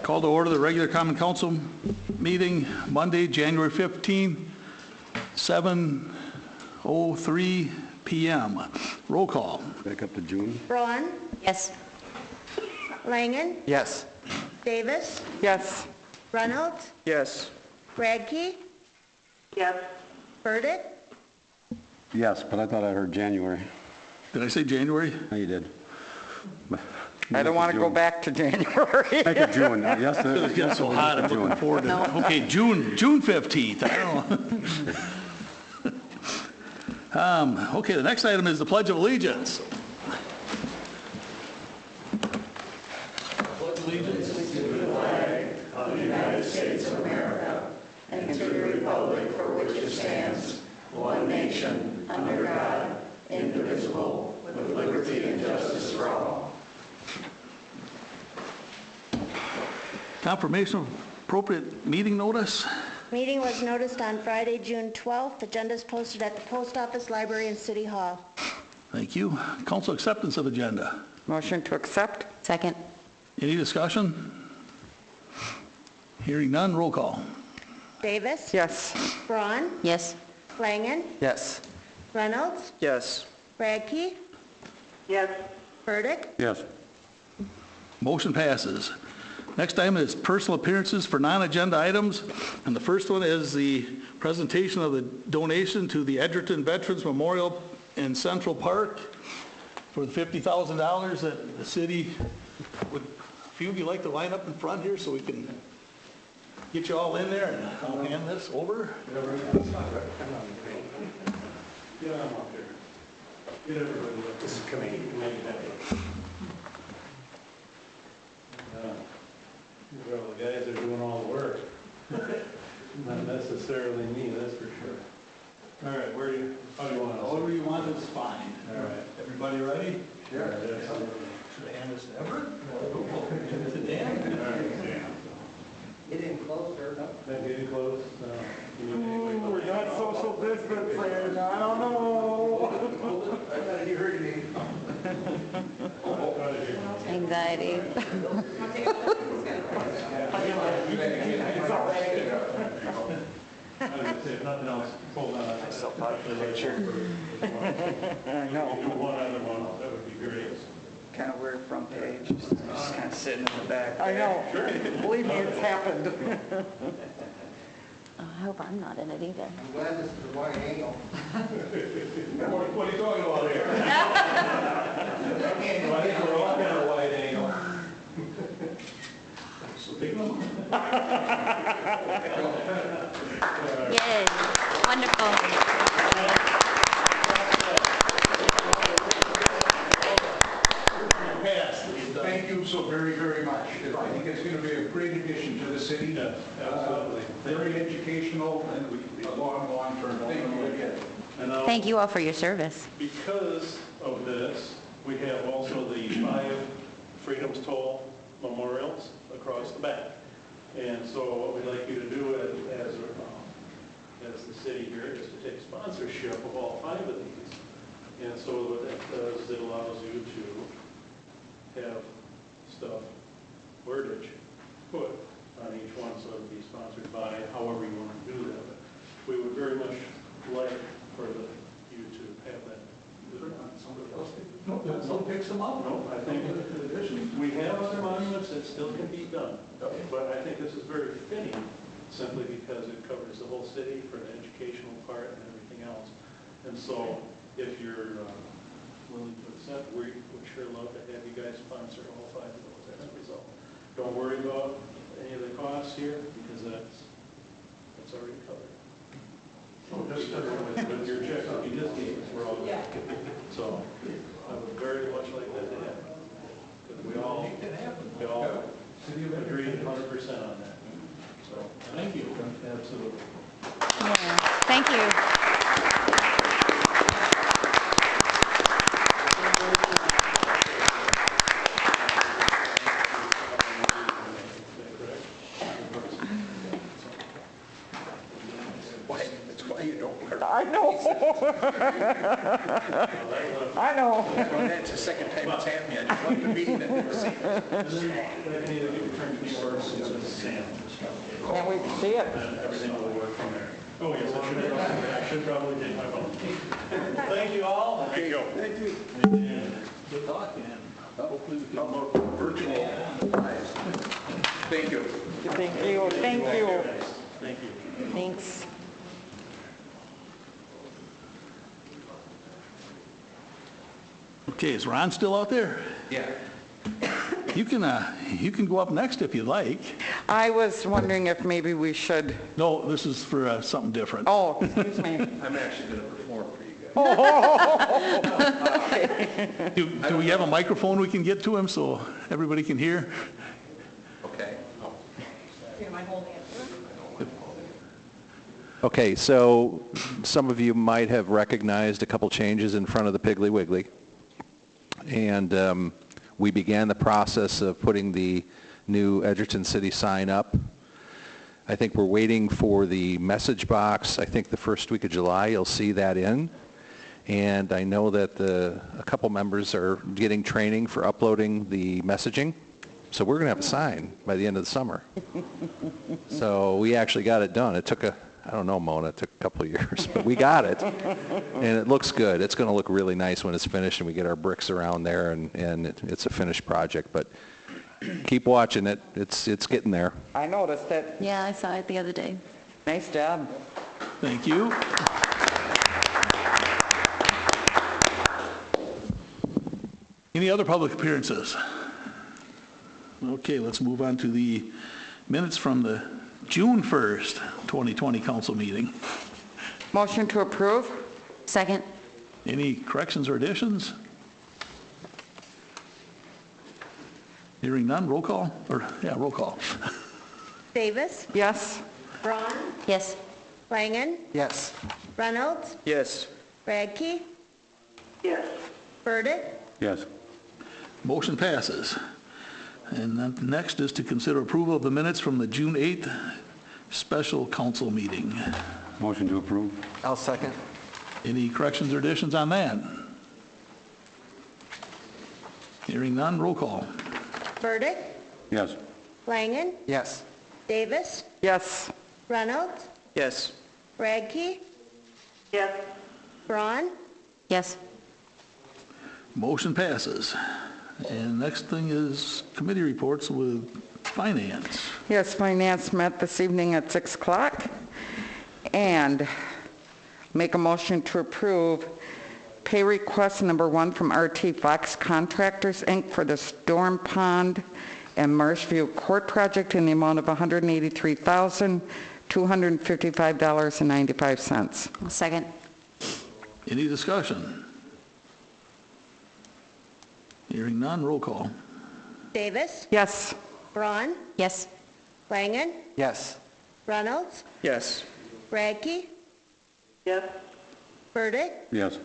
Call to order the regular common council meeting Monday, January 15, 7:03 p.m. Roll call. Back up to June. Braun, Yes. Langen, Yes. Davis, Yes. Reynolds, Yes. Radke, Yes. Burdick, Yes, but I thought I heard January. Did I say January? No, you did. I don't want to go back to January. Make it June. Yes, It's getting so hot, I'm looking forward to it. Okay, June 15th. I don't know. Okay, the next item is the Pledge of Allegiance. Pledge allegiance. Confirmation of appropriate meeting notice. Meeting was noticed on Friday, June 12th. Agenda is posted at the post office, library, and city hall. Thank you. Council acceptance of agenda. Motion to accept? Second. Any discussion? Hearing none, roll call. Davis, Yes. Braun, Yes. Langen, Yes. Reynolds, Yes. Radke, Yes. Burdick, Yes. Motion passes. Next item is personal appearances for non-agenda items, and the first one is the presentation of the donation to the Edgerton Veterans Memorial in Central Park for the $50,000 that the city would. A few of you like to line up in front here so we can get you all in there, and I'll hand this over. Get on up there. Get everybody up. This is committee. Well, the guys are doing all the work. Not necessarily me, that's for sure. All right, how do you want us? However you want is fine. All right. Everybody ready? Sure. Absolutely. Should I hand this to Everett? To Dan? All right, Dan. Get in closer. Not getting close? No. We're not social distancing. I don't know. You heard me. Anxiety. I was gonna say, if nothing else, hold on. Picture. I know. Do one other one, that would be great. Kind of weird front page. Just kind of sitting in the back. I know. Believe me, it's happened. Oh, I hope I'm not in it either. I'm glad this is a wide angle. What are you talking about here? I think we're all kind of wide angle. So big one. Yay. Wonderful. Thank you so very, very much. I think it's going to be a great addition to the city. Yeah, absolutely. Very educational and long term. Thank you again. And now, Thank you all for your service. because of this, we have also the 5 Freedom's Toll memorials across the back. And so what we'd like you to do as the city here is to take sponsorship of all 5 of these. And so what that does is it allows you to have stuff, wordage, put on each one, so it would be sponsored by however you want to do that. But we would very much like for you to have that. Somebody else? No, someone picks them up. No, I think we have other monuments that still can be done, but I think this is very fitting simply because it covers the whole city for the educational part and everything else. And so if you're willing to accept, we would sure love to have you guys sponsor all 5 of those as a result. Don't worry about any of the costs here because that's already covered. Just with your check that you just gave us, we're all good. So I would very much like that to happen. Because we all agree 100% on that. So thank you. Absolutely. Yeah. Thank you. I know. I know. That's the second time it's happened. I just wanted the meeting that didn't see it. That can either be returned to me or it's to Sam. Can't wait to see it. And everything will work from there. Oh, yes, I should probably take my phone. Thank you all. Thank you. Thank you. Good talk, and hopefully we can more virtual. Thank you. Thank you. Thank you. Thank you. Thanks. Okay, is Ron still out there? Yeah. You can go up next if you like. I was wondering if maybe we should, No, this is for something different. oh, excuse me. I'm actually going to perform for you guys. Do we have a microphone we can get to him so everybody can hear? Okay. Okay, so some of you might have recognized a couple changes in front of the Piggly Wiggly. And we began the process of putting the new Edgerton City sign up. I think we're waiting for the message box. I think the first week of July you'll see that in. And I know that a couple members are getting training for uploading the messaging. So we're going to have a sign by the end of the summer. So we actually got it done. It took I don't know, Mona, it took a couple of years, but we got it. And it looks good. It's going to look really nice when it's finished and we get our bricks around there and it's a finished project. But keep watching it. It's getting there. I noticed it. Yeah, I saw it the other day. Nice job. Thank you. Any other public appearances? Okay, let's move on to the minutes from the June 1st, 2020 council meeting. Motion to approve? Second. Any corrections or additions? Hearing none, roll call? Roll call. Davis, Yes. Braun, Yes. Langen, Yes. Reynolds, Yes. Radke. Yes. Burdick, Yes. Motion passes. And then next is to consider approval of the minutes from the June 8th special council meeting. Motion to approve? I'll second. Any corrections or additions on that? Hearing none, roll call. Burdick, Yes. Langen, Yes. Davis, Yes. Reynolds, Yes. Radke. Yes. Braun, Yes. Motion passes. And next thing is committee reports with finance. Yes, Finance met this evening at 6 o'clock. And make a motion to approve pay request number 1 from RT Fox Contractors, Inc. for the Storm Pond and Marshview Court Project in the amount of $183,255.95. Second. Any discussion? Hearing none, roll call. Davis, Yes. Braun, Yes. Langen, Yes. Reynolds, Yes. Radke. Yes. Burdick, Yes.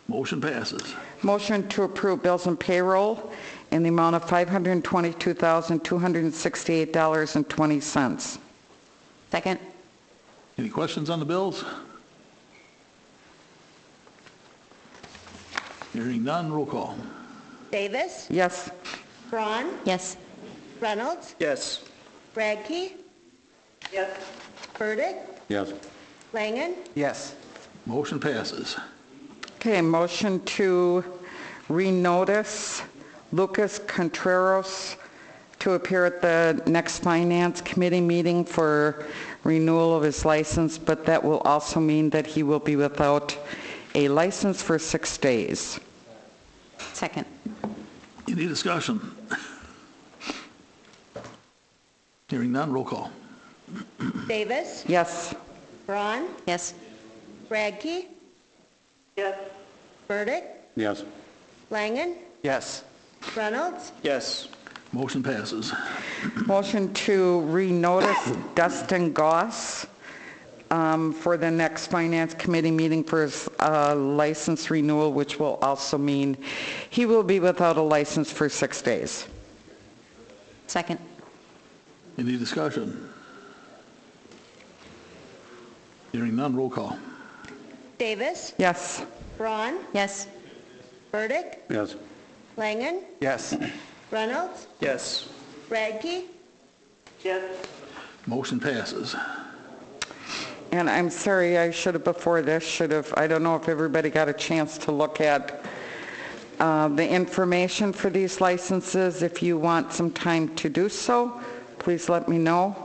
Motion passes. Motion to approve bills and payroll in the amount of $522,268.20. Second. Any questions on the bills? Hearing none, roll call. Davis, Yes. Braun, Yes. Reynolds, Yes. Radke. Yes. Burdick, Yes. Langen, Yes. Motion passes. Okay, motion to renotice Lucas Contreras to appear at the next Finance Committee meeting for renewal of his license, but that will also mean that he will be without a license for 6 days. Second. Any discussion? Hearing none, roll call. Davis, Yes. Braun, Yes. Radke. Yes. Burdick, Yes. Langen, Yes. Reynolds, Yes. Motion passes. Motion to renotice Dustin Goss for the next Finance Committee meeting for his license renewal, which will also mean he will be without a license for 6 days. Second. Any discussion? Hearing none, roll call. Davis, Yes. Braun, Yes. Burdick, Yes. Langen, Yes. Reynolds, Yes. Radke, Motion passes. And I'm sorry, I should have, I don't know if everybody got a chance to look at the information for these licenses. If you want some time to do so, please let me know.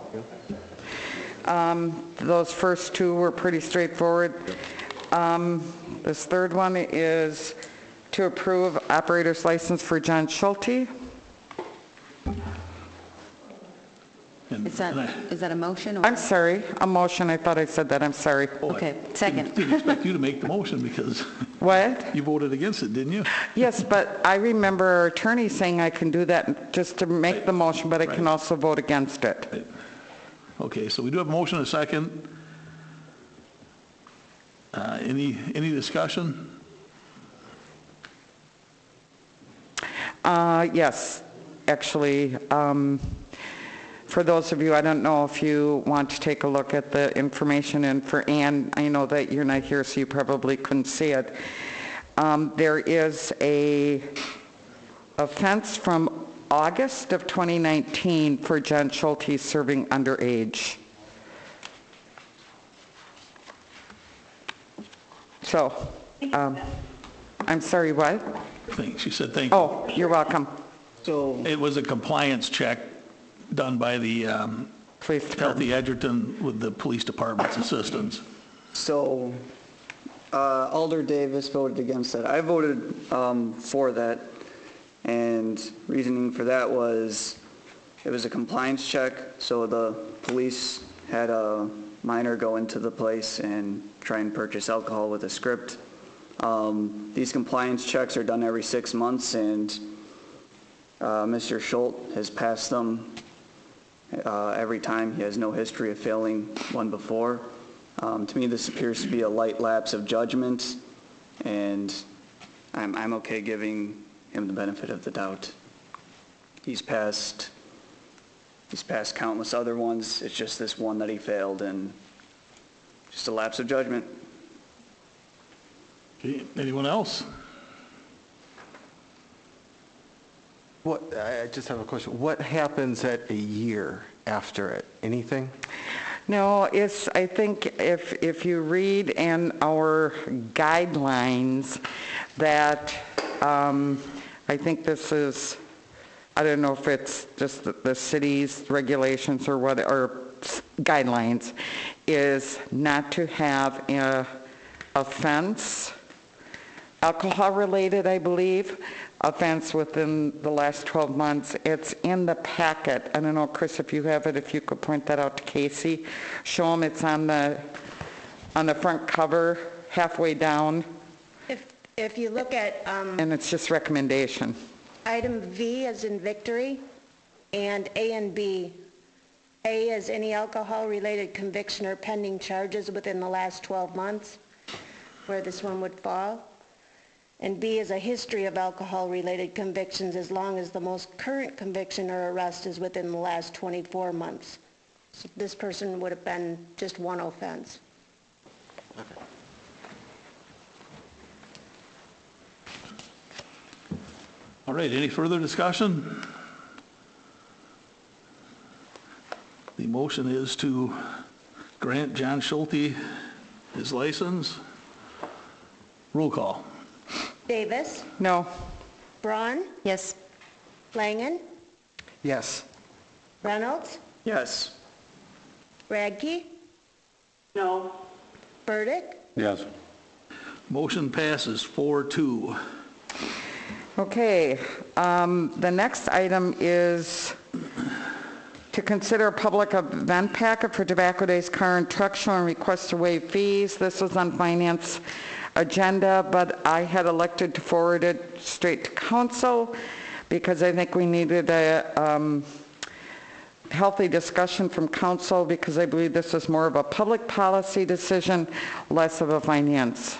Those first two were pretty straightforward. This third one is to approve operator's license for John Schulte. Is that a motion? I'm sorry, a motion, I thought I said that, I'm sorry. Okay, second. Didn't expect you to make the motion because What? you voted against it, didn't you? Yes, but I remember our attorney saying I can do that just to make the motion, but I can Right. also vote against it. Right. Okay, so we do have a motion and a second. Any discussion? Yes, actually, for those of you, I don't know if you want to take a look at the information, and for Ann, I know that you're not here, so you probably couldn't see it. There is a offense from August of 2019 for John Schulte serving underage. So, I'm sorry, what? She said thank you. Oh, you're welcome. So, It was a compliance check done by the Police Department. Healthy Edgerton with the police department's assistance. so Alder Davis voted against that. I voted for that, and reasoning for that was it was a compliance check, so the police had a minor go into the place and try and purchase alcohol with a script. These compliance checks are done every 6 months, and Mr. Schultz has passed them every time. He has no history of failing one before. To me, this appears to be a light lapse of judgment, and I'm okay giving him the benefit of the doubt. He's passed countless other ones. It's just this one that he failed, and just a lapse of judgment. Okay, anyone else? I just have a question. What happens at a year after it? Anything? No, I think if you read in our guidelines that, I think this is, I don't know if it's just the city's regulations or what, or guidelines, is not to have a offense, alcohol-related, I believe, offense within the last 12 months. It's in the packet. I don't know, Chris, if you have it, if you could point that out to Casey. Show them it's on the front cover, halfway down, if you look at and it's just recommendation. item V as in victory, and A and B. A is any alcohol-related conviction or pending charges within the last 12 months, where this one would fall. And B is a history of alcohol-related convictions as long as the most current conviction or arrest is within the last 24 months. So this person would have been just one offense. All right, any further discussion? The motion is to grant John Schulte his license. Roll call. Davis, No. Braun, Yes. Langen, Yes. Reynolds, Yes. Radke? No. Burdick? Yes. Motion passes 4-2. Okay, the next item is to consider a public event packet for Tobacco Days Car and Truck Show and request to waive fees. This was on finance agenda, but I had elected to forward it straight to council because I think we needed a healthy discussion from council, because I believe this is more of a public policy decision, less of a finance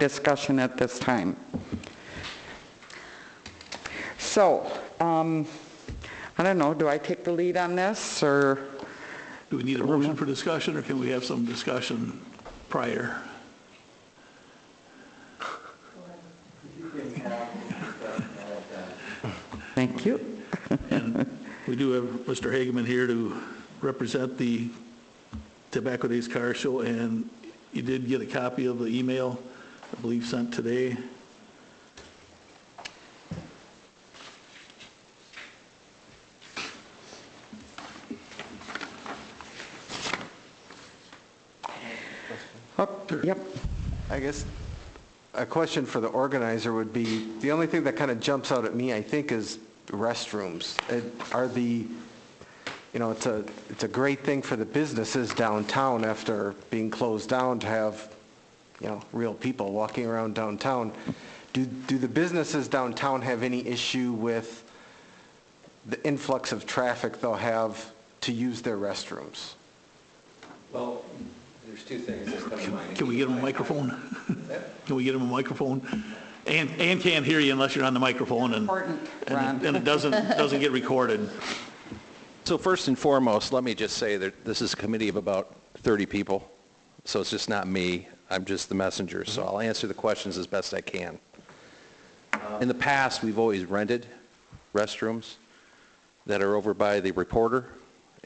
discussion at this time. So, I don't know, do I take the lead on this, or? Do we need a motion for discussion, or can we have some discussion? prior. Thank you. And we do have Mr. Hageman here to represent the Tobacco Days Car Show, and you did get a copy of the email, I believe, sent today. Oh, yep. I guess a question for the organizer would be, the only thing that kind of jumps out at me, I think, is restrooms. It's a great thing for the businesses downtown after being closed down to have, real people walking around downtown. Do the businesses downtown have any issue with the influx of traffic they'll have to use their restrooms? Well, there's two things that come to mind. Can we get him a microphone? Can we get him a microphone? Ann can't hear you unless you're on the microphone, and it doesn't get recorded. So first and foremost, let me just say that this is a committee of about 30 people, so it's just not me. I'm just the messenger, so I'll answer the questions as best I can. In the past, we've always rented restrooms that are over by the reporter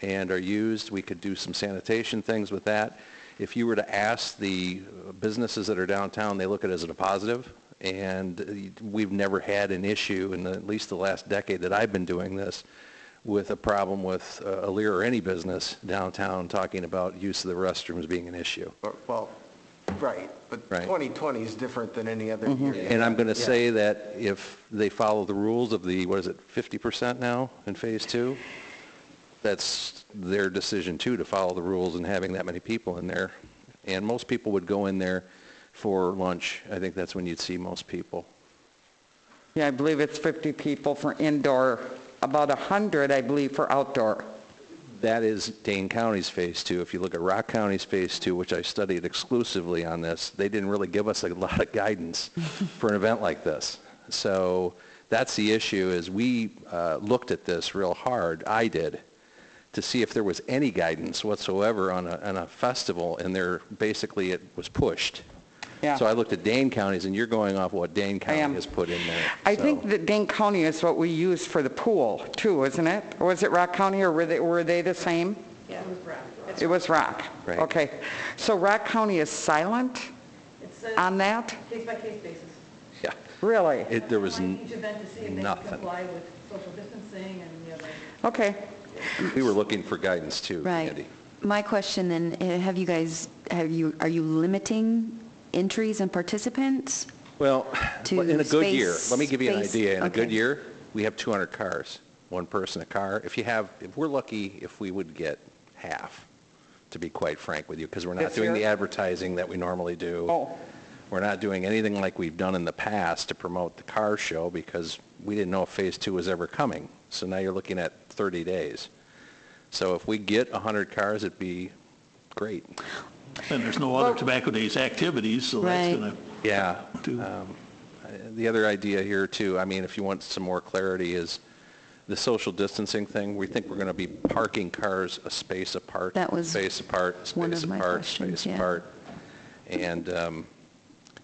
and are used. We could do some sanitation things with that. If you were to ask the businesses that are downtown, they look at it as a positive, and we've never had an issue in at least the last decade that I've been doing this with a problem with a Lear or any business downtown talking about use of the restrooms being an issue. Well, right, but Right. 2020 is different than any other year. And I'm going to say that if they follow the rules of the, 50% now in phase 2, that's their decision too, to follow the rules and having that many people in there. And most people would go in there for lunch. I think that's when you'd see most people. Yeah, I believe it's 50 people for indoor, about 100, I believe, for outdoor. That is Dane County's phase 2. If you look at Rock County's phase 2, which I studied exclusively on this, they didn't really give us a lot of guidance for an event like this. So that's the issue, is we looked at this real hard, I did, to see if there was any guidance whatsoever on a festival, and basically it was pushed. Yeah. So I looked at Dane counties, and you're going off what Dane County has put in there. I So- think that Dane County is what we use for the pool, too, isn't it? Or was it Rock County, or were they the same? Yeah, it was Rock. It was Rock. Right. Okay. So Rock County is silent It's on that? case-by-case basis. Yeah, Really? there was Each event to see if they can nothing. comply with social distancing and the other. Okay. We were looking for guidance too, Right. Andy. My question then, are you limiting entries and participants? Well, To in a good year, space- let me give you an space, idea. In a good okay. year, we have 200 cars, one person a car. If we're lucky if we would get half, to be quite frank with you, because we're not This doing the year? advertising that we normally do. Oh, We're not doing anything like we've done in the past to promote the car show, because we didn't know if phase 2 was ever coming. So now you're looking at 30 days. So if we get 100 cars, it'd be great. And there's no other Tobacco Days activities, so that's Right. going to Yeah. do. The other idea here too, I mean, if you want some more clarity, is the social distancing thing. We think we're going to be parking cars a space apart. That was Space apart, one space of my apart, questions, space yeah. apart. And,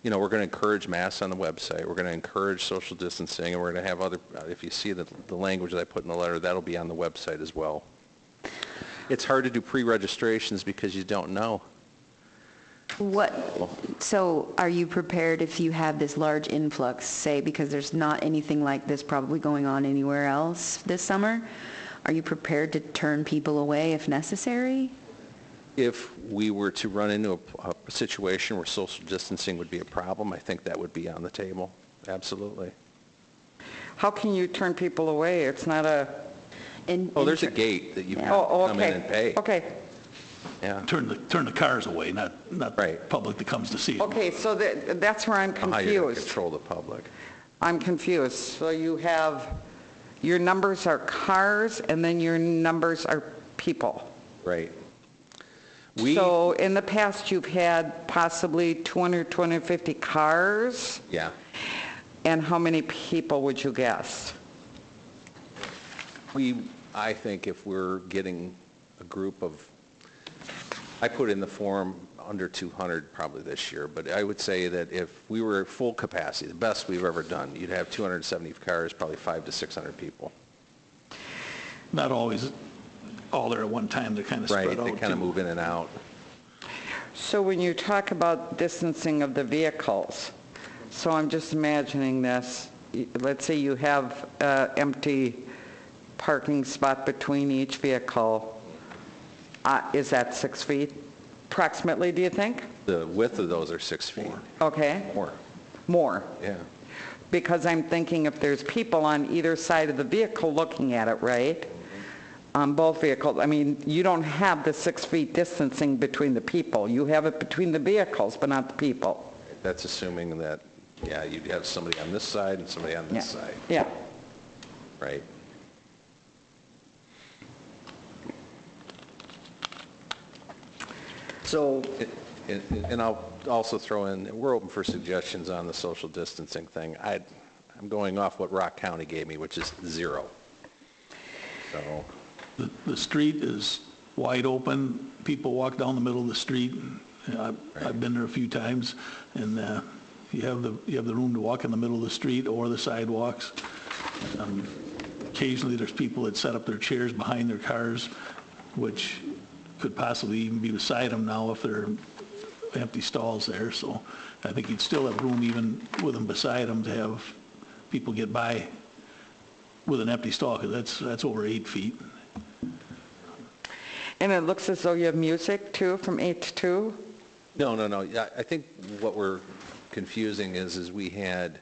we're going to encourage masks on the website. We're going to encourage social distancing, and we're going to have other, if you see the language that I put in the letter, that'll be on the website as well. It's hard to do pre-registrations because you don't know. So are you prepared if you have this large influx, say, because there's not anything like this probably going on anywhere else this summer? Are you prepared to turn people away if necessary? If we were to run into a situation where social distancing would be a problem, I think that would be on the table. Absolutely. how can you turn people away? It's not a... Oh, there's a gate that you have to Oh, come in and pay. okay. Yeah. Turn the cars away, not Right. public that comes to see it. Okay, so that's where I'm How you're going to confused. control the public. I'm confused. So you have, your numbers are cars, and then your numbers are people. Right. So in the past, you've had possibly 200, 250 cars, Yeah. and how many people would you guess? I think if we're getting a group of, I put in the form under 200 probably this year, but I would say that if we were at full capacity, the best we've ever done, you'd have 270 cars, probably 500 to 600 people. Not always all there at one time, they're kind of spread out. Right, they kind of too. move in and out. So when you talk about distancing of the vehicles, so I'm just imagining this, let's say you have an empty parking spot between each vehicle. Is that 6 feet approximately, do you think? The width of those are 6 feet. Okay. More. Yeah. Because I'm thinking if there's people on either side of the vehicle looking at it, right? On both vehicles, I mean, you don't have the 6 feet distancing between the people. You have it between the vehicles, but not the people. That's assuming that, yeah, you'd have somebody on this side and somebody on this side. Yeah. Right. So, And I'll also throw in, we're open for suggestions on the social distancing thing. I'm going off what Rock County gave me, which is 0. So, The street is wide open. People walk down the middle of the street. I've been there a few times, and you have the room to walk in the middle of the street or the sidewalks. Occasionally, there's people that set up their chairs behind their cars, which could possibly even be beside them now if there are empty stalls there. So I think you'd still have room, even with them beside them, to have people get by with an empty stall, because that's over 8 feet. And it looks as though you have music too from 8 to 2? No. Yeah, I think what we're confusing is we had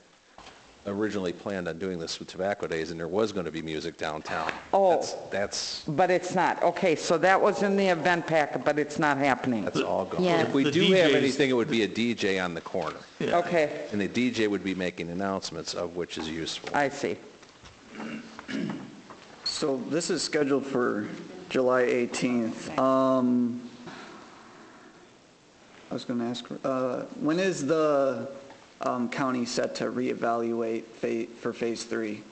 originally planned on doing this with Tobacco Days, and there was going to be music downtown. Oh. That's But it's not. Okay, so that was in the event packet, but it's not happening. all gone. Yeah. If we The do have DJs anything, it would be a DJ on the corner. Yeah. Okay, And the DJ would be making announcements, of which is useful. I see. so this is scheduled for July 18th. I was going to ask, when is the county set to reevaluate for Phase 3?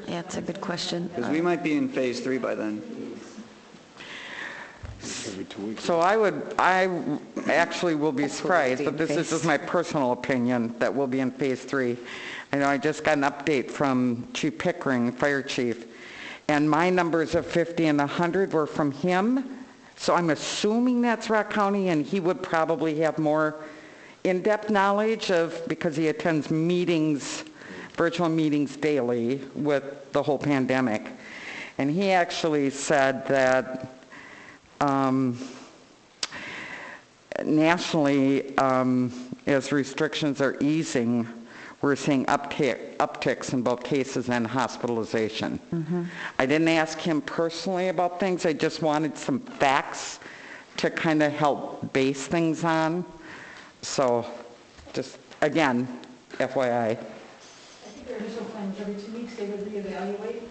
Yeah, it's a good question. Because we might be in Phase 3 by then. So I actually will be surprised, but this is just my personal opinion, that we'll be in Phase 3. I know I just got an update from Chief Pickering, Fire Chief, and my numbers of 50 and 100 were from him. So I'm assuming that's Rock County, and he would probably have more in-depth knowledge because he attends meetings, virtual meetings daily with the whole pandemic. And he actually said that nationally, as restrictions are easing, we're seeing upticks in both cases and hospitalization. I didn't ask him personally about things. I just wanted some facts to kind of help base things on. So just, again, FYI. I think their initial plan was every 2 weeks they would reevaluate.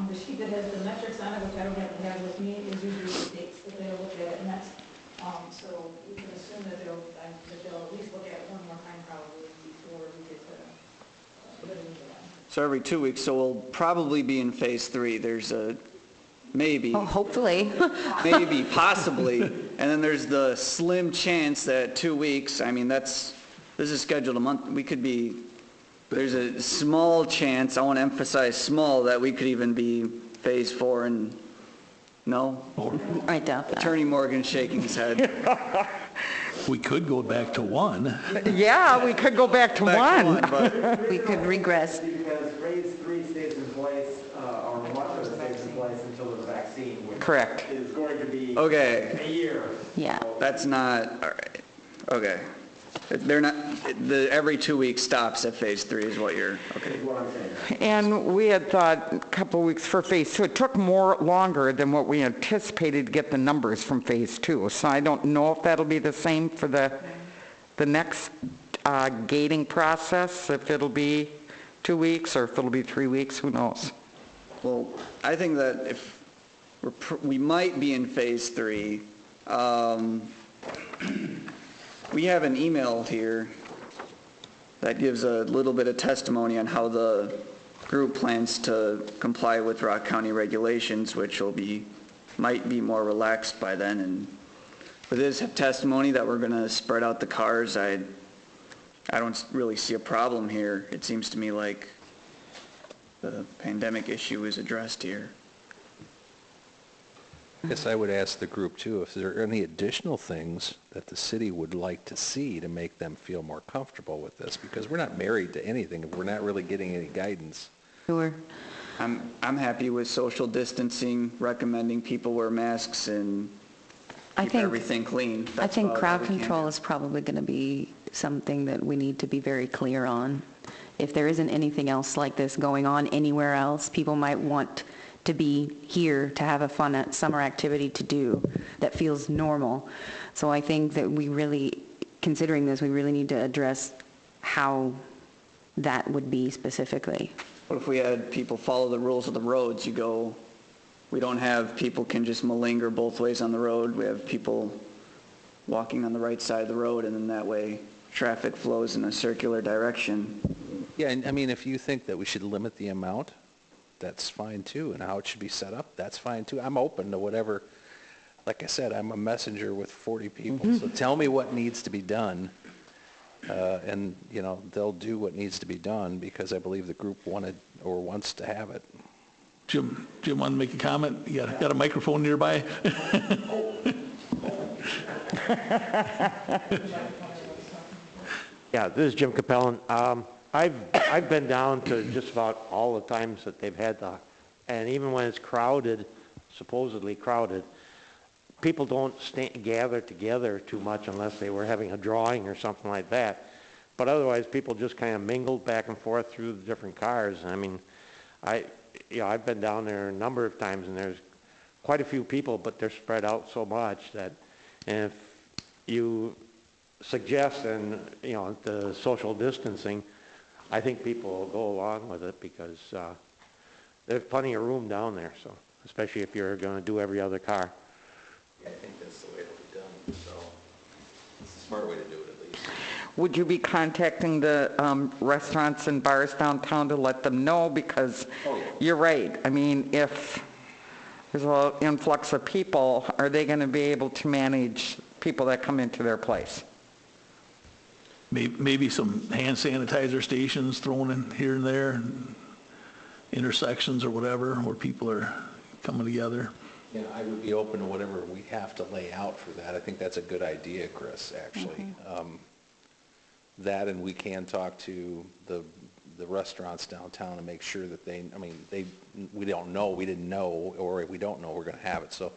The sheet that has the metrics on it, which I don't have to have with me, is usually the dates that they'll look at it, and that's, so we can assume that they'll at least look at it one more time probably before we get to put it into them. So every 2 weeks, so we'll probably be in Phase 3. There's a maybe, Oh, hopefully. maybe, possibly, and then there's the slim chance that 2 weeks, I mean, this is scheduled a month, we could be, there's a small chance, I want to emphasize small, that we could even be Phase 4 and, no? I doubt that. Attorney Morgan shaking his head. We could go back to 1. Yeah, we could go back to one. But We could regress. Because Phase 3 stays in place, or much of it stays in place until there's a vaccine, which Correct. is going to be okay, a year. Yeah. that's not, all right, okay. They're not, every 2 weeks stops at Phase 3 is what you're, okay. Is what I'm saying. And we had thought a couple of weeks for Phase 2. It took longer than what we anticipated to get the numbers from Phase 2. So I don't know if that'll be the same for the next gating process, if it'll be 2 weeks or if it'll be 3 weeks, who knows? Well, I think that if we might be in Phase 3, we have an email here that gives a little bit of testimony on how the group plans to comply with Rock County regulations, which might be more relaxed by then, and with his testimony that we're going to spread out the cars, I don't really see a problem here. It seems to me like the pandemic issue is addressed here. I guess I would ask the group too, if there are any additional things that the city would like to see to make them feel more comfortable with this, because we're not married to anything if we're not really getting any guidance. Sure. I'm happy with social distancing, recommending people wear masks and keep everything clean. I think crowd control is probably going to be something that we need to be very clear on. If there isn't anything else like this going on anywhere else, people might want to be here to have a fun summer activity to do that feels normal. So I think that we really, considering this, we really need to address how that would be specifically. What if we had people follow the rules of the roads? We don't have people can just malinger both ways on the road. We have people walking on the right side of the road, and then that way traffic flows in a circular direction. Yeah, and I mean, if you think that we should limit the amount, that's fine too, and how it should be set up, that's fine too. I'm open to whatever. Like I said, I'm a messenger with 40 people, so tell me what needs to be done, and they'll do what needs to be done because I believe the group wanted or wants to have it. Jim wanted to make a comment. You got a microphone nearby? Yeah, this is Jim Capellan. I've been down to just about all the times that they've had and even when it's crowded, supposedly crowded, people don't gather together too much unless they were having a drawing or something like that. But otherwise, people just kind of mingled back and forth through the different cars. I mean, I've been down there a number of times, and there's quite a few people, but they're spread out so much that, and if you suggest the social distancing, I think people will go along with it because there's plenty of room down there, so especially if you're going to do every other car. Yeah, I think that's the way it'll be done, so it's a smart way to do it at least. Would you be contacting the restaurants and bars downtown to let them know? Because you're right. I mean, if there's an influx of people, are they going to be able to manage people that come into their place? Maybe some hand sanitizer stations thrown in here and there, and intersections or whatever, where people are coming together. Yeah, I would be open to whatever we have to lay out for that. I think that's a good idea, Chris, actually. That, and we can talk to the restaurants downtown and make sure that we don't know, we didn't know, or we don't know we're going to have it. So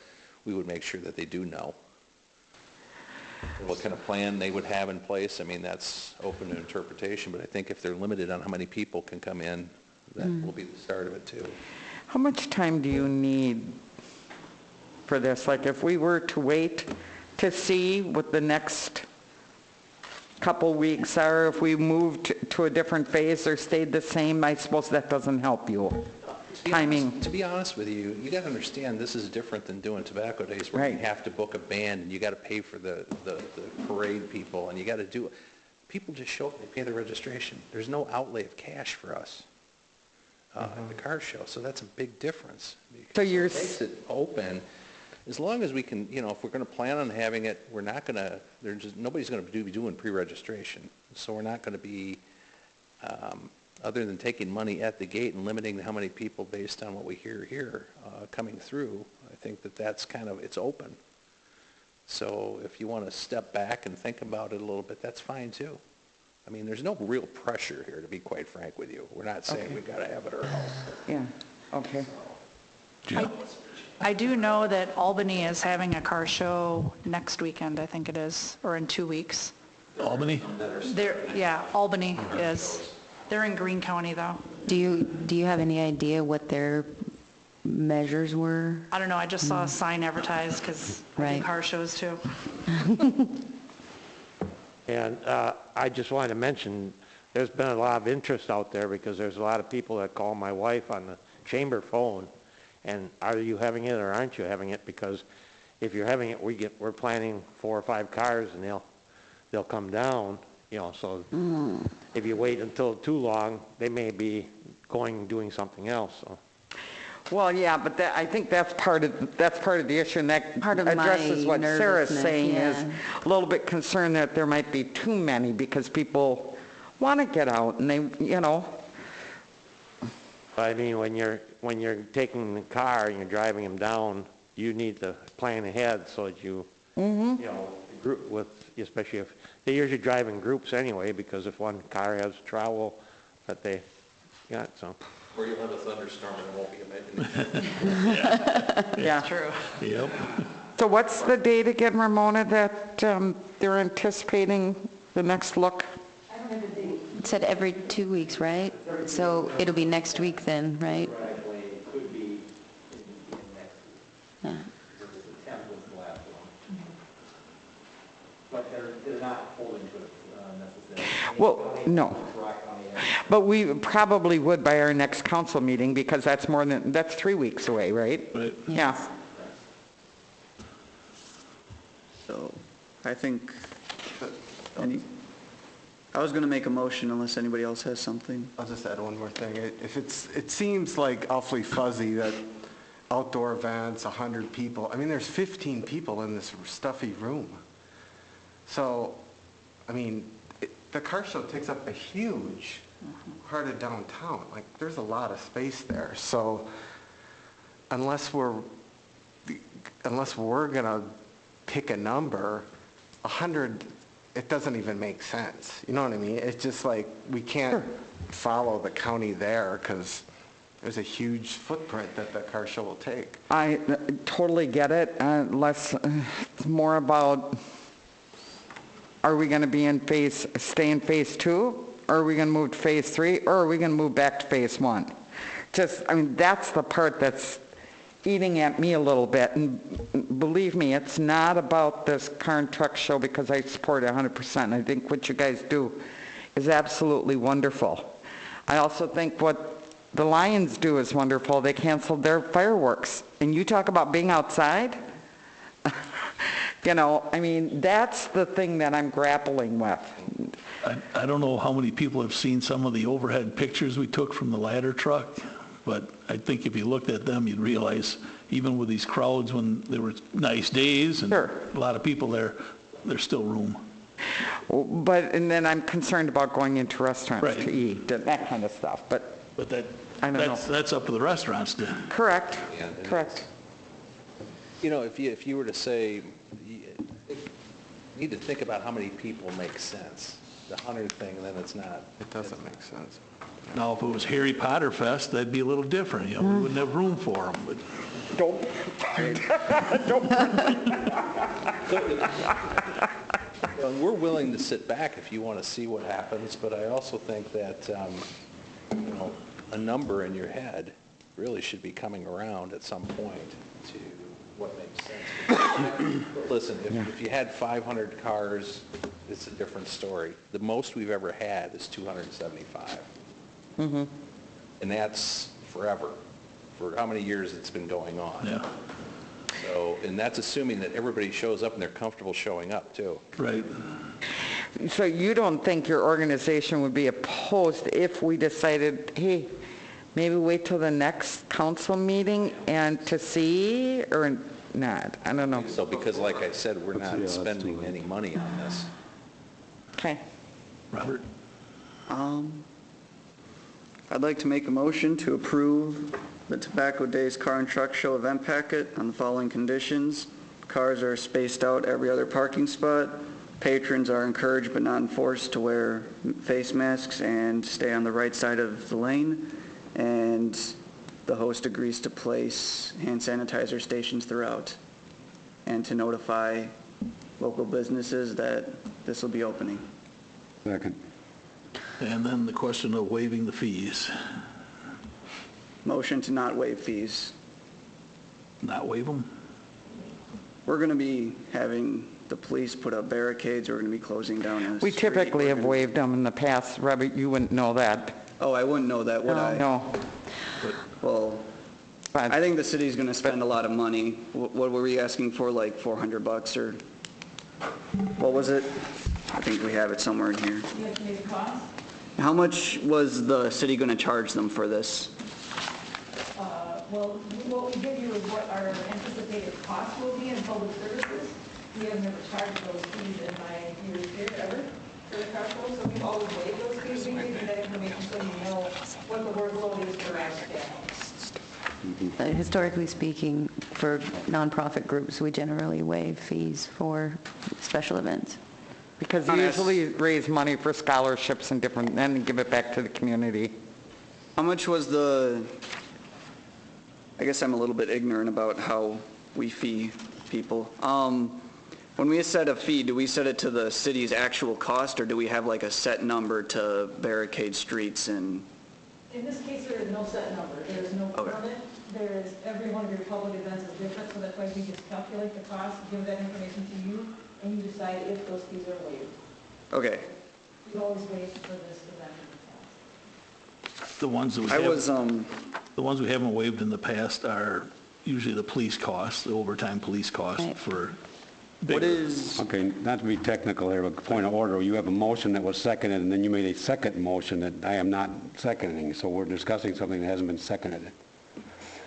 we would make sure that they do know what kind of plan they would have in place. I mean, that's open to interpretation, but I think if they're limited on how many people can come in, that will be the start of it too. How much time do you need for this? Like if we were to wait to see what the next couple weeks are, if we moved to a different phase or stayed the same, I suppose that doesn't help you. Timing. To be honest with you, you got to understand this is different than doing tobacco days where you have to book a band and you got to pay for the parade people and you got to do it. People just show up, they pay the registration. There's no outlay of cash for us at the car show, so that's a big difference. So you're it makes it open. As long as we can, if we're going to plan on having it, we're not going to, nobody's going to be doing pre-registration. So we're not going to be, other than taking money at the gate and limiting how many people based on what we hear here coming through, I think that's it's open. So if you want to step back and think about it a little bit, that's fine too. I mean, there's no real pressure here, to be quite frank with you. We're not saying we've got to have it or else. Yeah, okay. I do know that Albany is having a car show next weekend, I think it is, or in 2 weeks. Albany? Albany is. They're in Greene County, though. Do you have any idea what their measures were? I don't know. I just saw a sign advertised because I do car shows too. And I just wanted to mention, there's been a lot of interest out there because there's a lot of people that call my wife on the chamber phone and are you having it or aren't you having it? Because if you're having it, we're planning 4 or 5 cars and they'll come down, so if you wait until too long, they may be doing something else. So. Well, yeah, but I think that's part of the issue, and that Part of my addresses what Sarah's nervousness, saying is yeah. a little bit concerned that there might be too many because people want to get out and they, you know. I mean, when you're taking the car and you're driving them down, you need to plan ahead so that you, you know, group with, especially if, they usually drive in groups anyway, because if one car has travel that they got, so. Or you'll have a thunderstorm and it won't be a Yeah. True. Yep. So what's the date again, Ramona, that they're anticipating the next look? I don't have a date. It said every 2 weeks, right? So it'll be next week then, right? Theoretically, it could be in next week, Yeah. because the 10th was the last one. But they're not holding to it necessarily. Well, no. But we probably would by our next council meeting because that's 3 weeks away, right? Right. Yeah. So I think, I was going to make a motion unless anybody else has something. I'll just add one more thing. It seems like awfully fuzzy that outdoor events, 100 people, I mean, there's 15 people in this stuffy room. So, I mean, the car show takes up a huge part of downtown. Like, there's a lot of space there. So, unless we're gonna pick a number, 100, it doesn't even make sense. You know what I mean? It's just like, we can't follow the county there because there's a huge footprint that the car show will take. I totally get it. It's more about, are we going to stay in phase 2? Or are we going to move to phase 3? Or are we going to move back to phase 1? That's the part that's eating at me a little bit. And believe me, it's not about this car and truck show because I support it 100%. I think what you guys do is absolutely wonderful. I also think what the Lions do is wonderful. They canceled their fireworks. And you talk about being outside? You know, I mean, that's the thing that I'm grappling with. I don't know how many people have seen some of the overhead pictures we took from the ladder truck, but I think if you looked at them, you'd realize even with these crowds when there were nice days and Sure. a lot of people there, there's still room. And then I'm concerned about going into restaurants Right. to eat, that kind of stuff. But But I don't know. that's up to the restaurants to, correct, Yeah, it correct. You know, if you were to say, you need to think about how many people make sense. The 100 thing, then it's not. It doesn't make sense. now if it was Harry Potter Fest, that'd be a little different, you know, we wouldn't have room for them, but. Don't. And we're willing to sit back if you want to see what happens, but I also think that, you know, a number in your head really should be coming around at some point to what makes sense. Listen, if you had 500 cars, it's a different story. The most we've ever had is 275. And that's forever, for how many years it's been going on. Yeah, So, and that's assuming that everybody shows up and they're comfortable showing up, too. right. So you don't think your organization would be opposed if we decided, hey, maybe wait till the next council meeting and to see, or not? I don't know. So, because like I said, we're not spending any money on this. Okay. Robert? I'd like to make a motion to approve the Tobacco Days Car and Truck Show event packet on the following conditions. Cars are spaced out every other parking spot. Patrons are encouraged but not enforced to wear face masks and stay on the right side of the lane. And the host agrees to place hand sanitizer stations throughout and to notify local businesses that this will be opening. Second. And then the question of waiving the fees. Motion to not waive fees. Not waive them? We're going to be having the police put up barricades. We're going to be closing down a We street. typically We're have gonna- waived them in the past. Robert, you wouldn't know that. Oh, I wouldn't know that, would I? No. Well, But I think the city's going to spend a lot of money. What were we asking for, like $400 or what was it? I think we have it somewhere in here. You estimate the cost? How much was the city going to charge them for this? Well, what we give you is what our anticipated cost will be in public services. We have never charged those fees in my years here ever for the carpool, so we've always waived those fees. We give you that information so you know what the workload is for our staff. Historically speaking, for nonprofit groups, we generally waive fees for special events. Because they usually raise money for scholarships and different, and give it back to the community. How much was the, I guess I'm a little bit ignorant about how we fee people. When we set a fee, do we set it to the city's actual cost, or do we have like a set number to barricade streets and? In this case, there is no set number. There is no permit. There is, every one of your public events is different, so that's why we just calculate the cost, give that information to you, and you decide if those fees are waived. Okay. We always waive for this event in the past. The ones that we the ones we haven't waived in the past are usually the police costs, the overtime police costs for bigger. What is? Okay, not to be technical here, but point of order, you have a motion that was seconded, and then you made a second motion that I am not seconding, so we're discussing something that hasn't been seconded.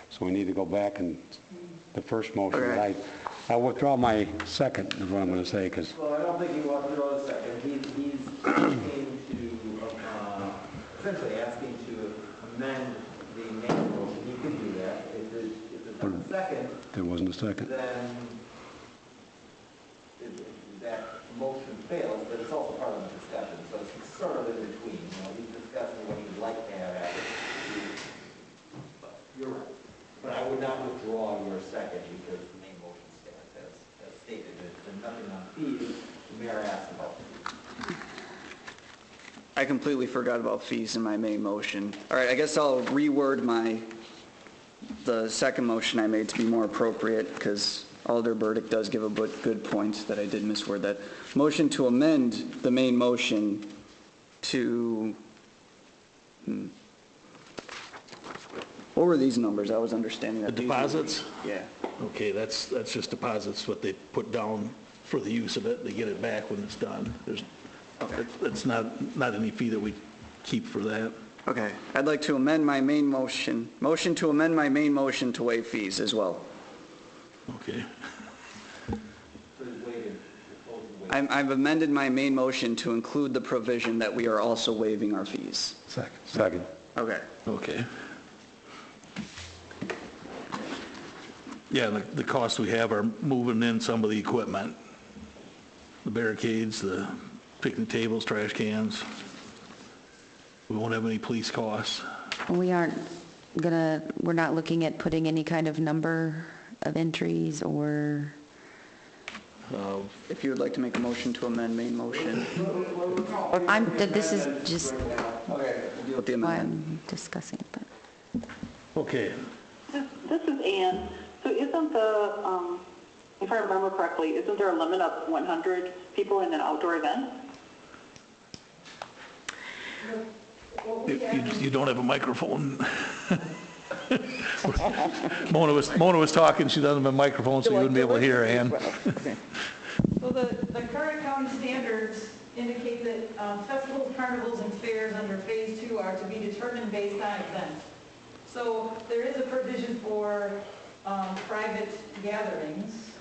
So we need to go back and the first motion. Okay. I withdraw my second, is what I'm going to say, because... Well, I don't think he wants to throw a second. He's asking to, essentially asking to amend the main motion. He can do that. If there's not a second, There wasn't a second. then that motion fails, but it's also part of the discussion. So it's sort of in between. You know, he's discussing what he'd like to have happen. But you're right. But I would not withdraw your second because the main motion stands as stated. There's nothing on fees. The mayor asked about fees. I completely forgot about fees in my main motion. All right, I guess I'll reword the second motion I made to be more appropriate, because Alder Burdick does give a good point that I did misword that. Motion to amend the main motion to, what were these numbers? I was understanding that. The deposits? Yeah. Okay, that's just deposits, what they put down for the use of it. They get it back when it's done. It's not any fee that we keep for that. Okay, I'd like to amend my main motion to amend my main motion to waive fees as well. Okay. I've amended my main motion to include the provision that we are also waiving our fees. Second. Okay. Okay. Yeah, the costs we have are moving in some of the equipment, the barricades, the picnic tables, trash cans. We won't have any police costs. We're not looking at putting any kind of number of entries or... If you would like to make a motion to amend main motion. This is just Okay, we'll deal with the why amendment. I'm discussing, but... Okay. This is Ann. So isn't the, if I remember correctly, isn't there a limit of 100 people in an outdoor event? You don't have a microphone. Mona was talking, she doesn't have a microphone, so you wouldn't be able to hear her, Ann. So the current county standards indicate that festivals, carnivals, and fairs under Phase 2 are to be determined based on events. So there is a provision for private gatherings,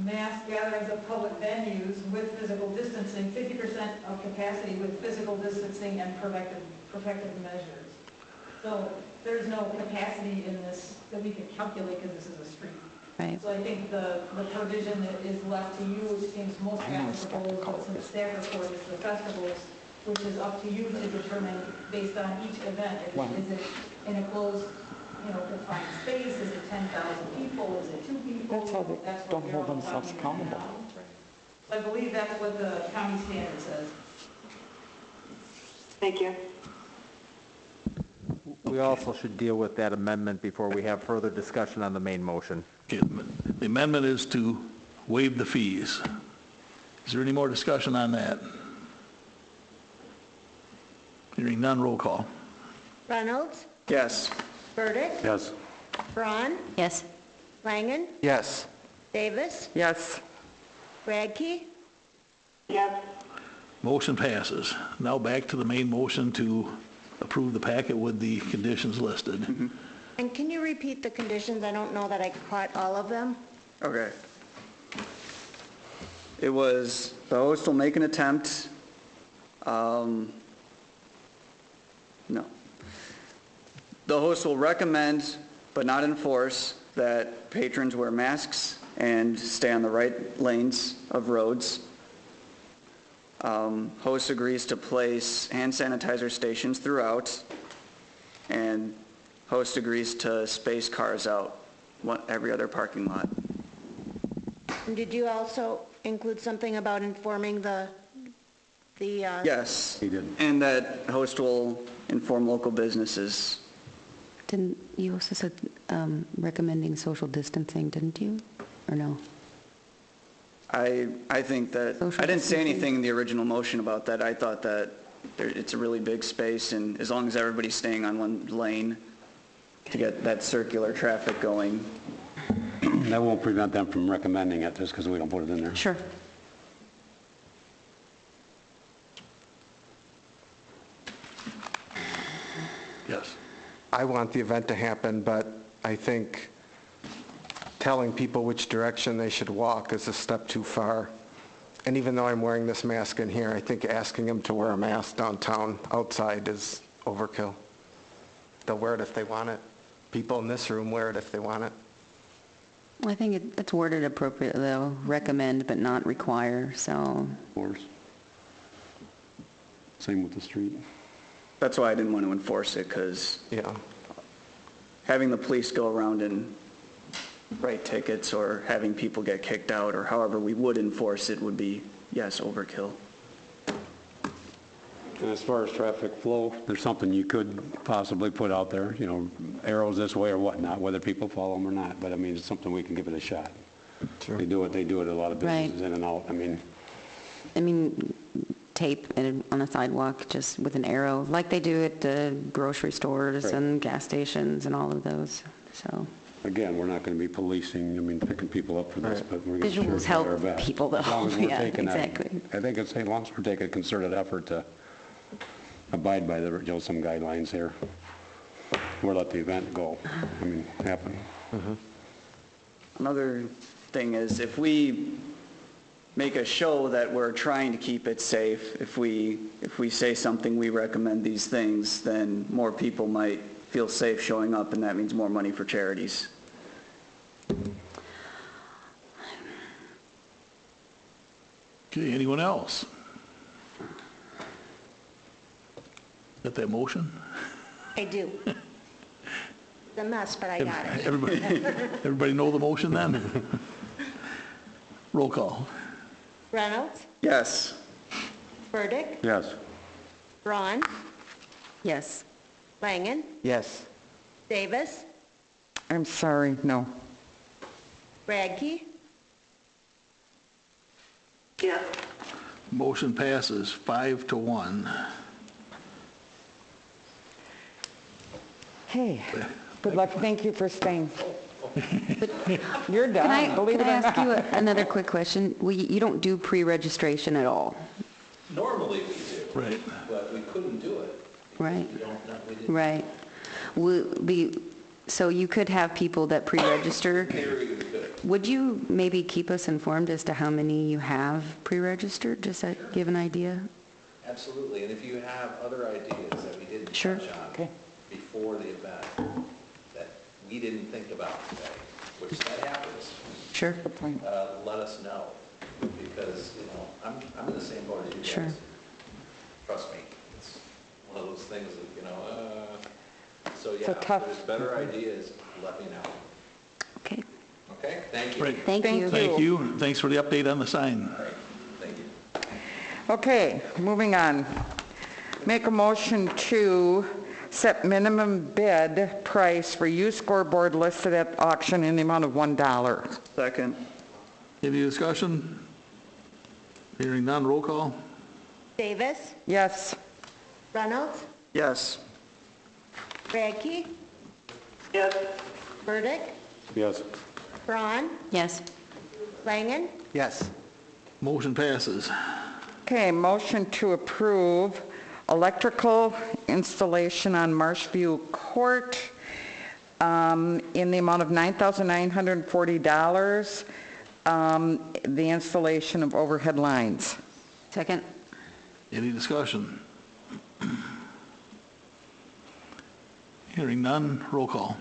mass gatherings of public venues with physical distancing, 50% of capacity with physical distancing and protective measures. So there's no capacity in this that we can calculate because this is a street. Right. So I think the provision that is left to you seems most applicable, but since staff report is the festivals, which is up to you to determine based on each event. Is it in a closed, confined space? Is it 10,000 people? Is it 2 people? That's how they don't hold themselves accountable. So I believe that's what the county standard says. Thank you. We also should deal with that amendment before we have further discussion on the main motion. Okay, the amendment is to waive the fees. Is there any more discussion on that? Hearing none, roll call. Reynolds? Yes. Burdick? Yes. Braun? Yes. Langen? Yes. Davis? Yes. Radke? Yes. Motion passes. Now back to the main motion to approve the packet with the conditions listed. And can you repeat the conditions? I don't know that I caught all of them. Okay. It was, the host will make an attempt, no. The host will recommend, but not enforce, that patrons wear masks and stay on the right lanes of roads. Host agrees to place hand sanitizer stations throughout, and host agrees to space cars out every other parking lot. And did you also include something about informing the Yes. He did. And that host will inform local businesses. Didn't, you also said recommending social distancing, didn't you? Or no? I think that, Social I didn't say distancing? anything in the original motion about that. I thought that it's a really big space, and as long as everybody's staying on one lane to get that circular traffic going. That won't prevent them from recommending it just because we don't put it in there. Sure. Yes. I want the event to happen, but I think telling people which direction they should walk is a step too far. And even though I'm wearing this mask in here, I think asking them to wear a mask downtown, outside, is overkill. They'll wear it if they want it. People in this room wear it if they want it. I think it's worded appropriately, though. Recommend but not require, so. Of course. Same with the street. That's why I didn't want to enforce it, because Yeah. having the police go around and write tickets or having people get kicked out or however we would enforce it would be, yes, overkill. And as far as traffic flow, there's something you could possibly put out there, you know, arrows this way or whatnot, whether people follow them or not. But I mean, it's something we can give it a shot. Sure. They do it a lot of Right. businesses in and out. I mean, Tape on a sidewalk just with an arrow, like they do at the grocery stores Right. and gas stations and all of those, so. again, we're not going to be policing, I mean, picking people up for this, Right. but we're going to Visuals try our help best. people, though. As long as we're Yeah, taking exactly. I think it's, as long as we're taking a concerted effort to abide by the, you know, some guidelines here, we'll let the event go, I mean, happen. Another thing is, if we make a show that we're trying to keep it safe, if we say something, we recommend these things, then more people might feel safe showing up, and that means more money for charities. Okay, anyone else? Got that motion? I do. The mess, but I got it. Everybody know the motion then? Roll call. Reynolds, Yes. Burdick, Yes. Braun, Yes. Langen, Yes. Davis, I'm sorry, no. Radke, Yes. Motion passes 5-1. Hey, good luck, thank you for staying. You're done, Can believe I it or ask you not. another quick question? You don't do pre-registration at all, Normally we do, Right. but we couldn't do it. right? We don't, we didn't. Right. So you could have people that pre-register. Theory, we could. Would you maybe keep us informed as to how many you have pre-registered, just to give an idea? Absolutely, and if you have other ideas that we didn't Sure. touch on Okay. before the event that we didn't think about today, which that happens, Sure. let us know, because, you know, I'm in the same boat as you guys. Sure. Trust me, it's one of those things that, you know, so yeah, a if tough- there's better ideas, let me know. Okay. Okay, thank you. Right. Thank you. Thank you. Thanks for the update on the sign. All right, thank you. Okay, moving on. Make a motion to set minimum bid price for used scoreboard listed at auction in the amount of $1. Second. Any discussion? Hearing none, roll call. Davis, Yes. Reynolds, Yes. Radke, Yes. Burdick, Yes. Braun, Yes. Langen, Yes. Motion passes. Okay, motion to approve electrical installation on Marshview Court in the amount of $9,940, the installation of overhead lines. Second? Any discussion? Hearing none, roll call.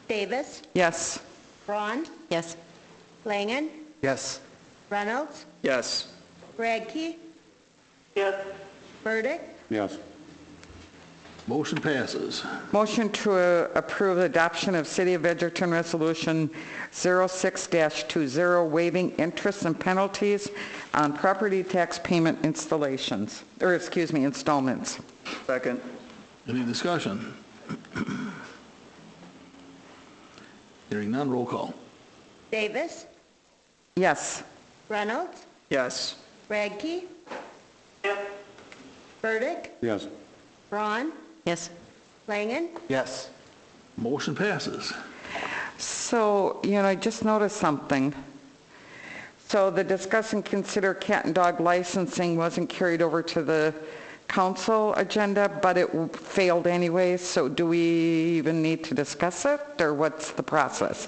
Davis, Yes. Braun, Yes. Langen, Yes. Reynolds, Yes. Radke, Yes. Burdick, Yes. Motion passes. Motion to approve the adoption of City of Edgerton Resolution 06-20, waiving interest and penalties on property tax payment installations, or excuse me, installments. Second. Any discussion? Hearing none, roll call. Davis, Yes. Reynolds, Yes. Radke, Yes. Burdick, Yes. Braun, Yes. Langen, Yes. Motion passes. So, I just noticed something. So the discuss and consider cat and dog licensing wasn't carried over to the council agenda, but it failed anyway, so do we even need to discuss it, or what's the process?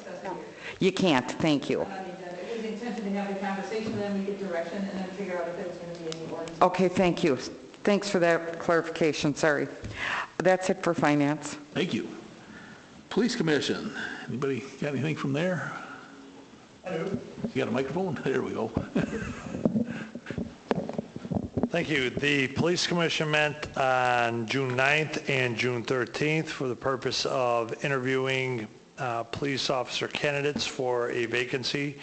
You can't, thank you. It was the intention to have the conversation, then we get direction, and then figure out if there was going to be any ordinance. Okay, thank you. Thanks for that clarification, sorry. That's it for finance. Thank you. Police Commission, anybody got anything from there? I do. You got a microphone? There we go. Thank you. The Police Commission met on June 9th and June 13th for the purpose of interviewing police officer candidates for a vacancy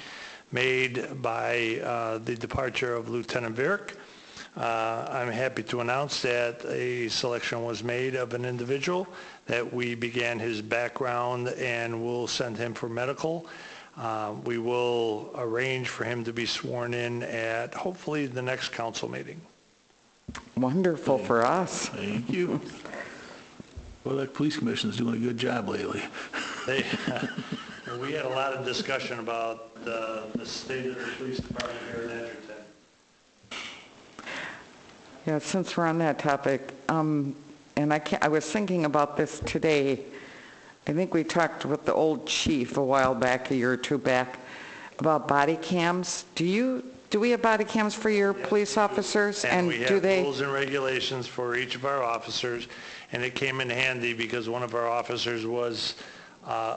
made by the departure of Lieutenant Vierk. I'm happy to announce that a selection was made of an individual, that we began his background and will send him for medical. We will arrange for him to be sworn in at hopefully the next council meeting. Wonderful for us. Thank you. Well, that Police Commission is doing a good job lately. We had a lot of discussion about the state of the police department here in Edgerton. Yeah, since we're on that topic, and I was thinking about this today. I think we talked with the old chief a while back, a year or two back, about body cams. Do we have body cams for your police officers? And we do have they? rules and regulations for each of our officers, and it came in handy because one of our officers was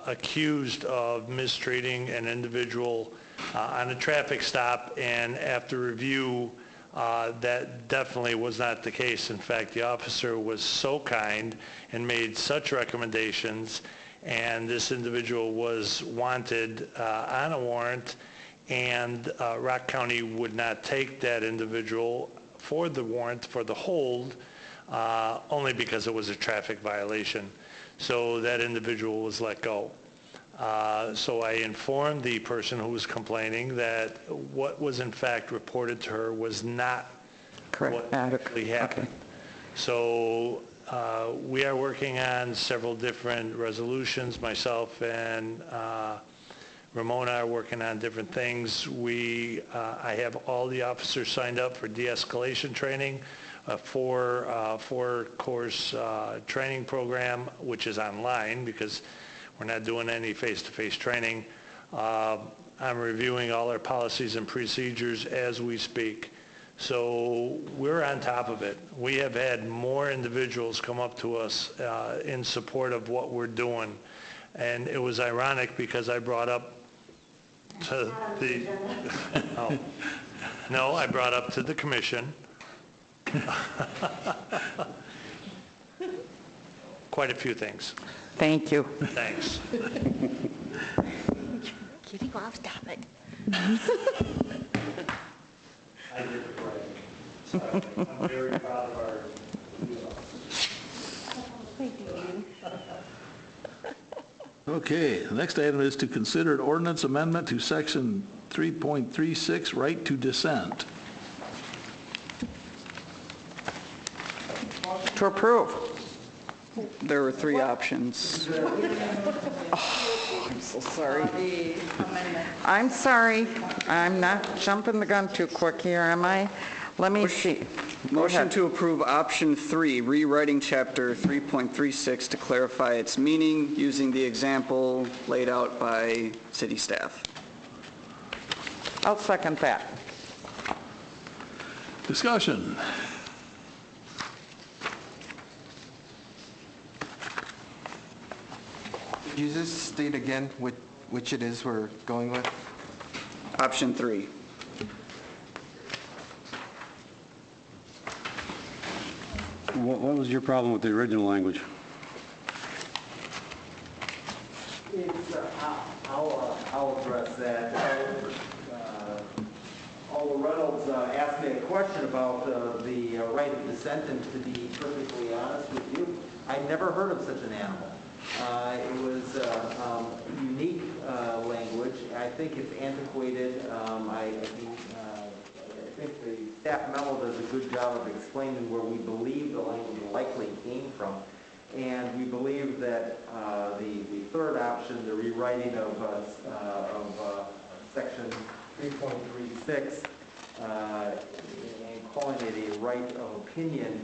accused of mistreating an individual on a traffic stop, and after review, that definitely was not the case. In fact, the officer was so kind and made such recommendations, and this individual was wanted on a warrant, and Rock County would not take that individual for the warrant for the hold, only because it was a traffic violation. So that individual was let go. So I informed the person who was complaining that what was in fact reported to her was not what actually happened. Okay. So we are working on several different resolutions. Myself and Ramona are working on different things. I have all the officers signed up for de-escalation training, a four-course training program, which is online because we're not doing any face-to-face training. I'm reviewing all our policies and procedures as we speak. So we're on top of it. We have had more individuals come up to us in support of what we're doing. And it was ironic because I brought up to the, no, I brought up to the commission quite a few things. Thank you. Thanks. getting off topic. I did it right. So I'm very proud of our police officers. Okay, the next item is to consider an ordinance amendment to section 3.36, right to dissent. To approve. There were three options. Oh, I'm so sorry. I'm sorry. I'm not jumping the gun too quick here, am I? Let me see. Go Motion ahead. to approve option 3, rewriting chapter 3.36 to clarify its meaning using the example laid out by city staff. I'll second that. Discussion. Could you just state again which it is we're going with? Option 3. What was your problem with the original language? It's, I'll address that. Alder Reynolds asked me a question about the right of dissent, and to be perfectly honest with you, I never heard of such an animal. It was unique language. I think it's antiquated. I think the staff memo does a good job of explaining where we believe the language likely came from. And we believe that the third option, the rewriting of section 3.36, and calling it a right of opinion,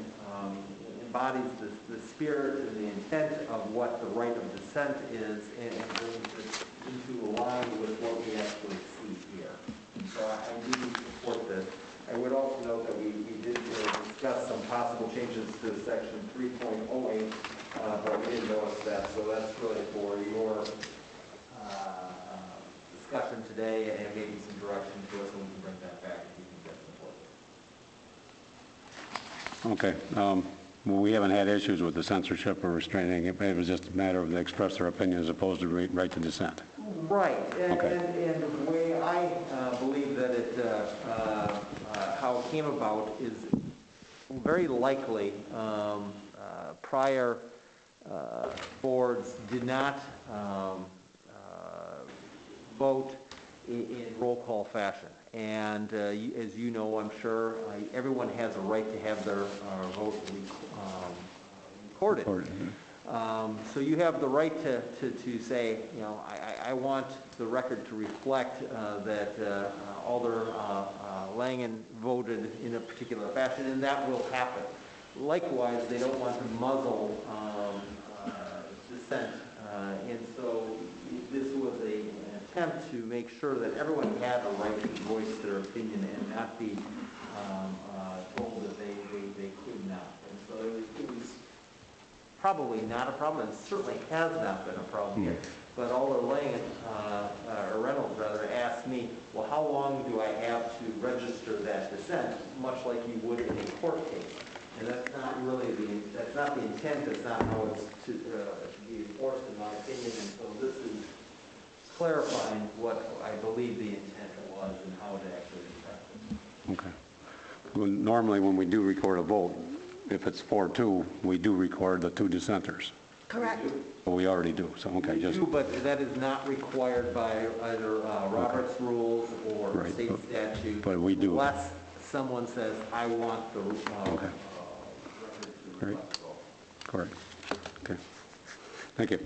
embodies the spirit and the intent of what the right of dissent is, and brings it into line with what we actually see here. And so I do support this. I would also note that we did discuss some possible changes to section 3.08, but we didn't notice that, so that's really for your discussion today, and maybe some direction to us, and we can bring that back if you can get support. Okay. Well, we haven't had issues with the censorship or restraining. It was just a matter of they express their opinion as opposed to right to dissent. Right, and, Okay. and the way I believe that it, how it came about is very likely prior boards did not vote in roll call fashion. And as you know, I'm sure, everyone has a right to have their vote recorded. So you have the right to say, you know, I want the record to reflect that Alder Langen voted in a particular fashion, and that will happen. Likewise, they don't want to muzzle dissent, and so this was an attempt to make sure that everyone had a right to voice their opinion and not be told that they could not. And so it was probably not a problem, and certainly has not been a problem here. But Alder Langen, or Reynolds rather, asked me, well, how long do I have to register that dissent, much like you would in a court case? And that's not really that's not the intent, that's not how it's to be enforced, in my opinion. And so this is clarifying what I believe the intent was and how it actually is practiced. Okay. Well, normally when we do record a vote, if it's 4-2, we do record the two dissenters. Correct. But we already do, so okay. We do, but that is not required by either Robert's rules or state statute. But we do. Unless someone says, I want the Okay. Great. Correct. Okay. Thank you.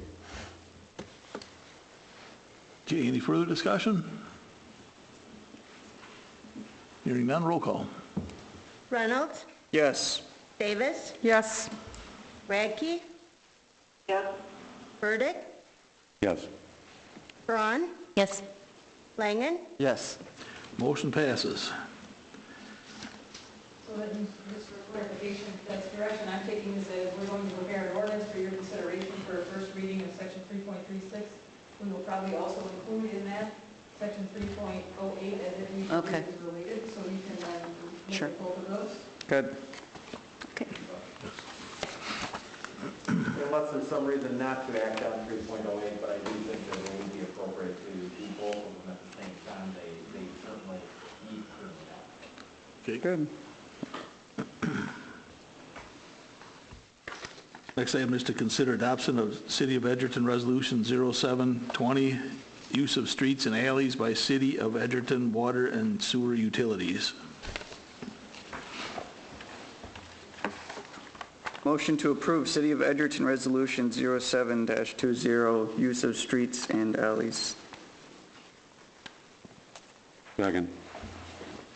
Okay, any further discussion? Hearing none, roll call. Reynolds? Yes. Davis? Yes. Radke? Yes. Burdick? Yes. Braun? Yes. Langen? Yes. Motion passes. So then, just for clarification, that's direction I'm taking is that we're going to prepare an ordinance for your consideration for a first reading of section 3.36. We will probably also include in that section 3.08 as it is related, so you can then look at both of those. Good. Okay. Unless there's some reason not to act on 3.08, but I do think that it would be appropriate to do both of them at the same time. They certainly need to. Okay. Good. Next item is to consider adoption of City of Edgerton Resolution 0720, use of streets and alleys by City of Edgerton water and sewer utilities. Motion to approve City of Edgerton Resolution 07-20, use of streets and alleys. Second.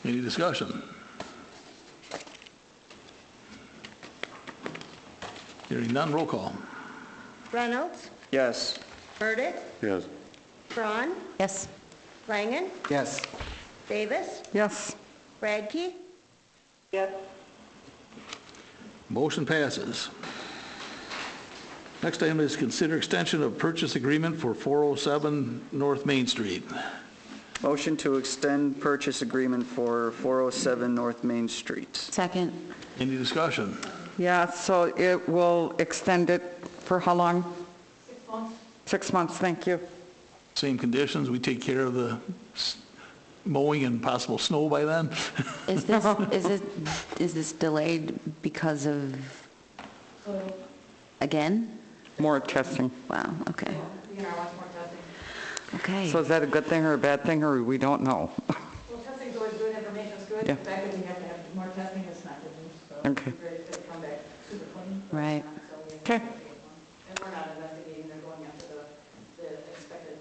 Any discussion? Hearing none, roll call. Reynolds? Yes. Burdick? Yes. Braun? Yes. Langen? Yes. Davis? Yes. Radke? Yes. Motion passes. Next item is consider extension of purchase agreement for 407 North Main Street. Motion to extend purchase agreement for 407 North Main Street. Second. Any discussion? Yeah, so it will extend it for how long? 6 months. 6 months, thank you. Same conditions, we take care of the mowing and possible snow by then? Is this delayed because of, So, again? More testing. Wow, okay. DNR wants more testing. Okay. So is that a good thing or a bad thing, or we don't know? Well, testing's always good, information's good. Yeah. The fact that we have to have more testing is not good news, so. Okay. We're ready to come back super clean. Right. So we have to Okay. investigate one. And we're not investigating, they're going after the expected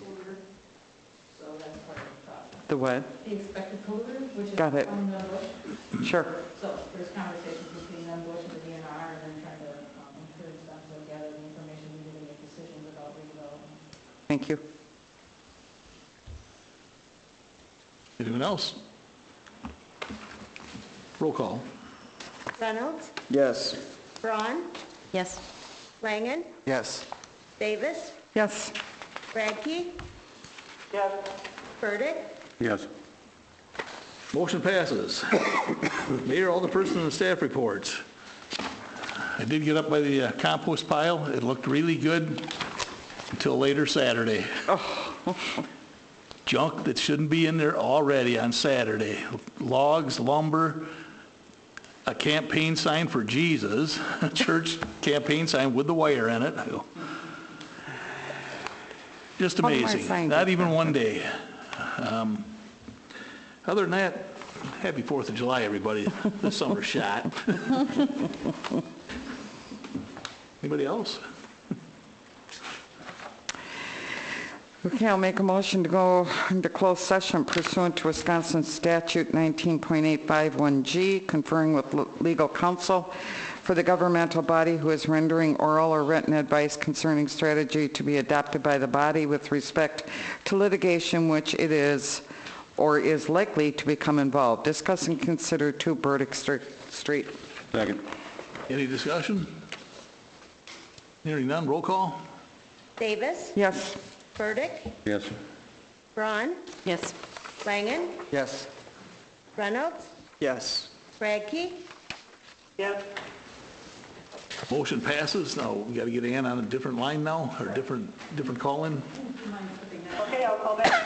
polluter. So that's part of the process. The what? The expected polluter, which is Got it. from the bush. Sure. So there's conversations between them, Bush and the DNR, and then trying to encourage them to gather the information needed to make decisions about redevelopment. Thank you. Anyone else? Roll call. Reynolds? Yes. Braun? Yes. Langen? Yes. Davis? Yes. Radke? Yes. Burdick? Yes. Motion passes. Mayor, alderperson, and staff reports. I did get up by the compost pile. It looked really good until later Saturday. Junk that shouldn't be in there already on Saturday. Logs, lumber, a campaign sign for Jesus, a church campaign sign with the wire in it. Just One more amazing. sign. Not even one day. Other than that, happy 4th of July, everybody. The summer shot. Anybody else? Okay, I'll make a motion to go into closed session pursuant to Wisconsin Statute 19.851G, conferring with legal counsel for the governmental body who is rendering oral or written advice concerning strategy to be adopted by the body with respect to litigation which it is or is likely to become involved. Discuss and consider 2 Burdick Street. Second. Any discussion? Hearing none, roll call. Davis? Yes. Burdick? Yes. Braun? Yes. Langen? Yes. Reynolds? Yes. Radke? Yes. Motion passes. Now, we got to get Ann on a different line now, or different call-in. Okay, I'll call back.